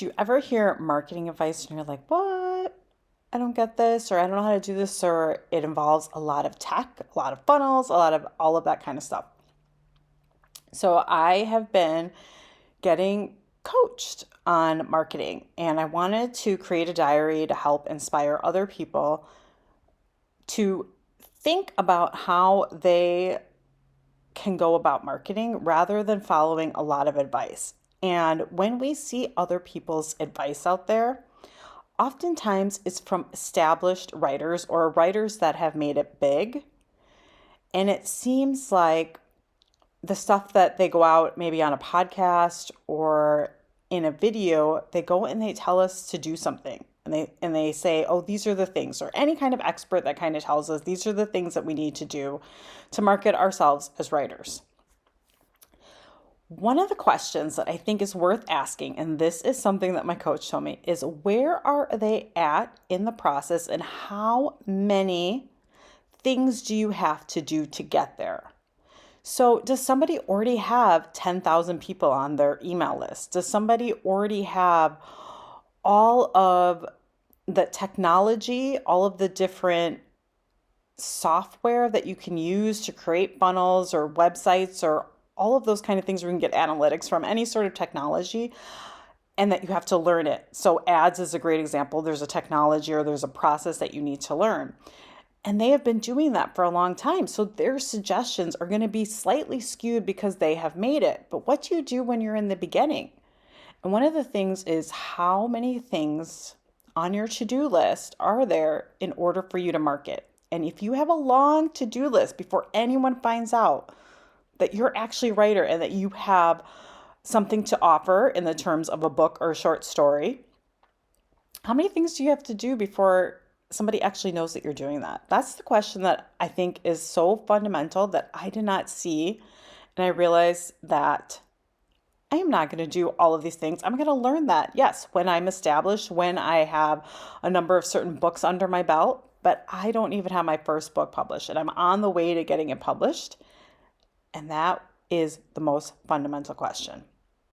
Do you ever hear marketing advice and you're like, what? I don't get this, or I don't know how to do this, or it involves a lot of tech, a lot of funnels, a lot of all of that kind of stuff. So I have been getting coached on marketing, and I wanted to create a diary to help inspire other people to think about how they can go about marketing rather than following a lot of advice. And when we see other people's advice out there, oftentimes it's from established writers or writers that have made it big. And it seems like the stuff that they go out maybe on a podcast or in a video, they go and they tell us to do something. And they say, oh, these are the things, or any kind of expert that kind of tells us these are the things that we need to do to market ourselves as writers. One of the questions that I think is worth asking, and this is something that my coach told me, is where are they at in the process and how many things do you have to do to get there? So, does somebody already have 10,000 people on their email list? Does somebody already have all of the technology, all of the different software that you can use to create funnels or websites or all of those kind of things where you can get analytics from any sort of technology, and that you have to learn it? So ads is a great example. There's a technology or there's a process that you need to learn. And they have been doing that for a long time. So their suggestions are going to be slightly skewed because they have made it. But what do you do when you're in the beginning? And one of the things is how many things on your to-do list are there in order for you to market? And if you have a long to-do list before anyone finds out that you're actually a writer and that you have something to offer in the terms of a book or a short story, how many things do you have to do before somebody actually knows that you're doing that? That's the question that I think is so fundamental that I did not see. And I realized that I am not going to do all of these things. I'm going to learn that, yes, when I'm established, when I have a number of certain books under my belt, but I don't even have my first book published, and I'm on the way to getting it published. And that is the most fundamental question.